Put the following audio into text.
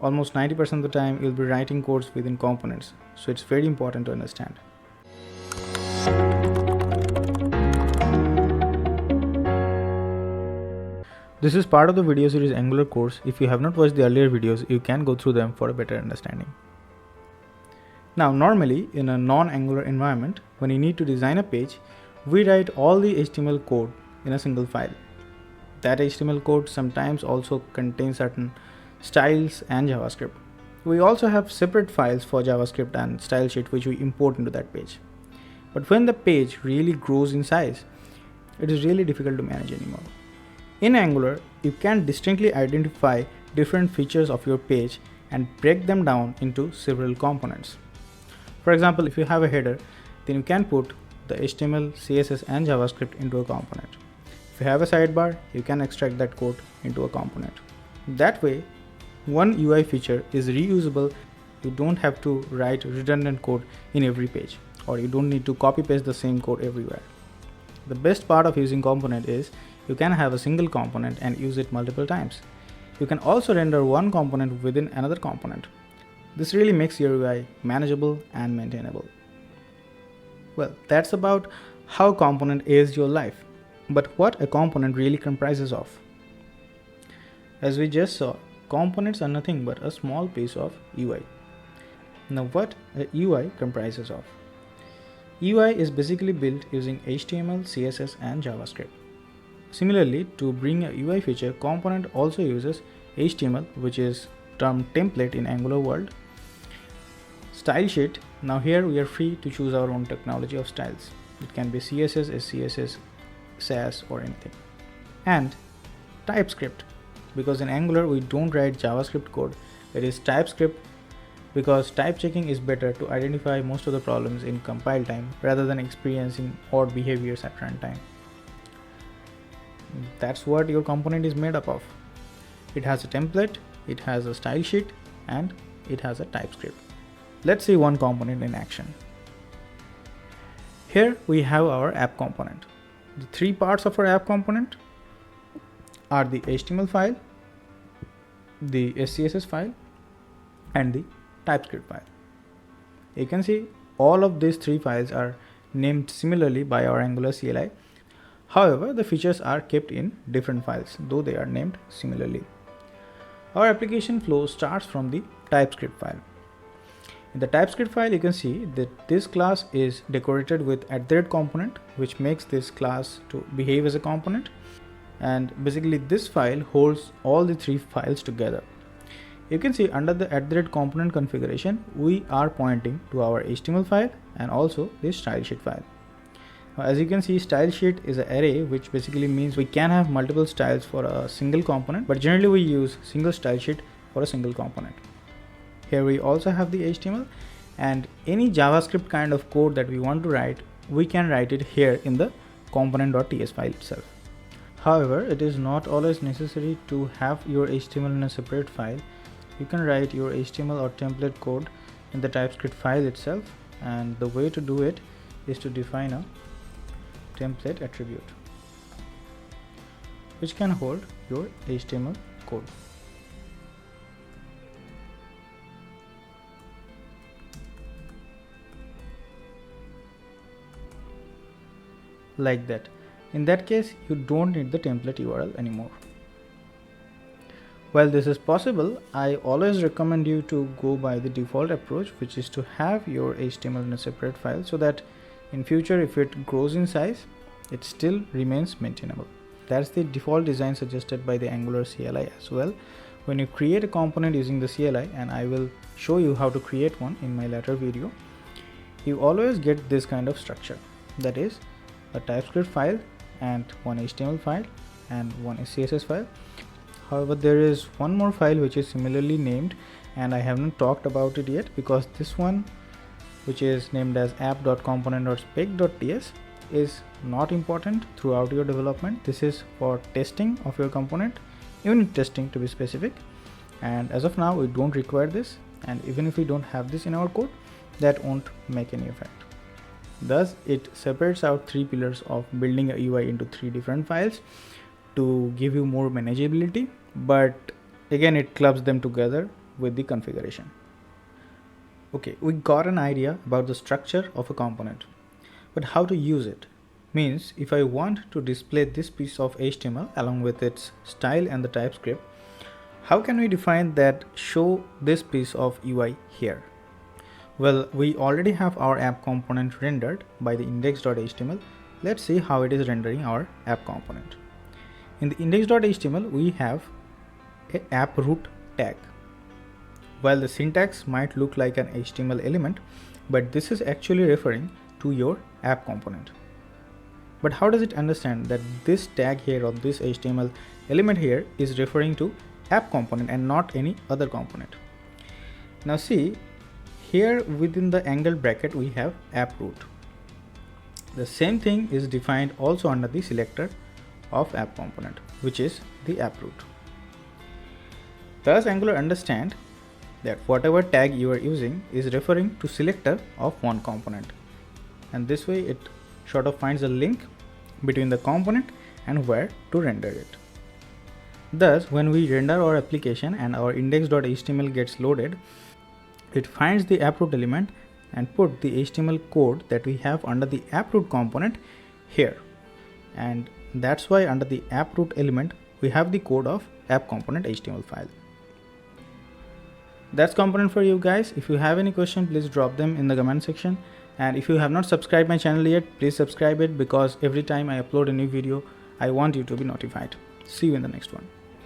Almost 90% of the time you'll be writing codes within components, so it's very important to understand. This is part of the video series Angular course. If you have not watched the earlier videos, you can go through them for a better understanding. Now, normally in a non-Angular environment, when you need to design a page, we write all the HTML code in a single file. That HTML code sometimes also contains certain styles and JavaScript. We also have separate files for JavaScript and style sheet which we import into that page. But when the page really grows in size, it is really difficult to manage anymore. In Angular, you can distinctly identify different features of your page and break them down into several components. For example, if you have a header, then you can put the HTML, CSS and JavaScript into a component. If you have a sidebar, you can extract that code into a component. That way, one UI feature is reusable. You don't have to write redundant code in every page, or you don't need to copy paste the same code everywhere. The best part of using component is you can have a single component and use it multiple times. You can also render one component within another component. This really makes your UI manageable and maintainable. Well, that's about how component aids your life. But what a component really comprises of. As we just saw, components are nothing but a small piece of UI. Now, what a UI comprises of? UI is basically built using HTML, CSS and JavaScript. Similarly, to bring a UI feature, component also uses HTML, which is termed template in Angular world. Style sheet, now here we are free to choose our own technology of styles. It can be CSS, SCSS, Sass or anything. And TypeScript, because in Angular we don't write JavaScript code, it is TypeScript, because type checking is better to identify most of the problems in compile time rather than experiencing odd behaviors at runtime. That's what your component is made up of. It has a template, it has a style sheet, and it has a TypeScript. Let's see one component in action. Here we have our app component. The three parts of our app component are the HTML file, the SCSS file, and the TypeScript file. You can see all of these three files are named similarly by our Angular CLI. However, the features are kept in different files, though they are named similarly. Our application flow starts from the TypeScript file. In the TypeScript file, you can see that this class is decorated with @component, which makes this class to behave as a component. And basically this file holds all the three files together. You can see under the @component configuration, we are pointing to our HTML file and also the style sheet file. Now, as you can see, style sheet is an array, which basically means we can have multiple styles for a single component, but generally we use single style sheet for a single component. Here we also have the HTML, and any JavaScript kind of code that we want to write, we can write it here in the component.ts file itself. However, it is not always necessary to have your HTML in a separate file. You can write your HTML or template code in the TypeScript file itself, and the way to do it is to define a template attribute which can hold your HTML code. Like that. In that case, you don't need the template URL anymore. While this is possible, I always recommend you to go by the default approach, which is to have your HTML in a separate file so that in future, if it grows in size, it still remains maintainable. That's the default design suggested by the Angular CLI as well. When you create a component using the CLI, and I will show you how to create one in my later video, you always get this kind of structure. That is a TypeScript file and one HTML file and one CSS file. However, there is one more file which is similarly named, and I haven't talked about it yet because this one, which is named as app.component.spec.ts, is not important throughout your development. This is for testing of your component, unit testing to be specific, and as of now we don't require this, and even if we don't have this in our code, that won't make any effect. Thus, it separates out three pillars of building a UI into three different files to give you more manageability, but again it clubs them together with the configuration. Okay, we got an idea about the structure of a component, but how to use it? Means if I want to display this piece of HTML along with its style and the TypeScript, how can we define that show this piece of UI here? Well, we already have our app component rendered by the index.html. Let's see how it is rendering our app component. In the index.html, we have a app root tag. While the syntax might look like an HTML element, but this is actually referring to your app component. But how does it understand that this tag here or this HTML element here is referring to app component and not any other component? Now see, here within the angled bracket we have app root. The same thing is defined also under the selector of app component, which is the app root. Thus Angular understand that whatever tag you are using is referring to selector of one component, and this way it sort of finds a link between the component and where to render it. Thus when we render our application and our index.html gets loaded, it finds the app root element and put the HTML code that we have under the app root component here, and that's why under the app root element we have the code of app component HTML file. That's component for you guys. If you have any question, please drop them in the comment section, and if you have not subscribed my channel yet, please subscribe it, because every time I upload a new video I want you to be notified. See you in the next one.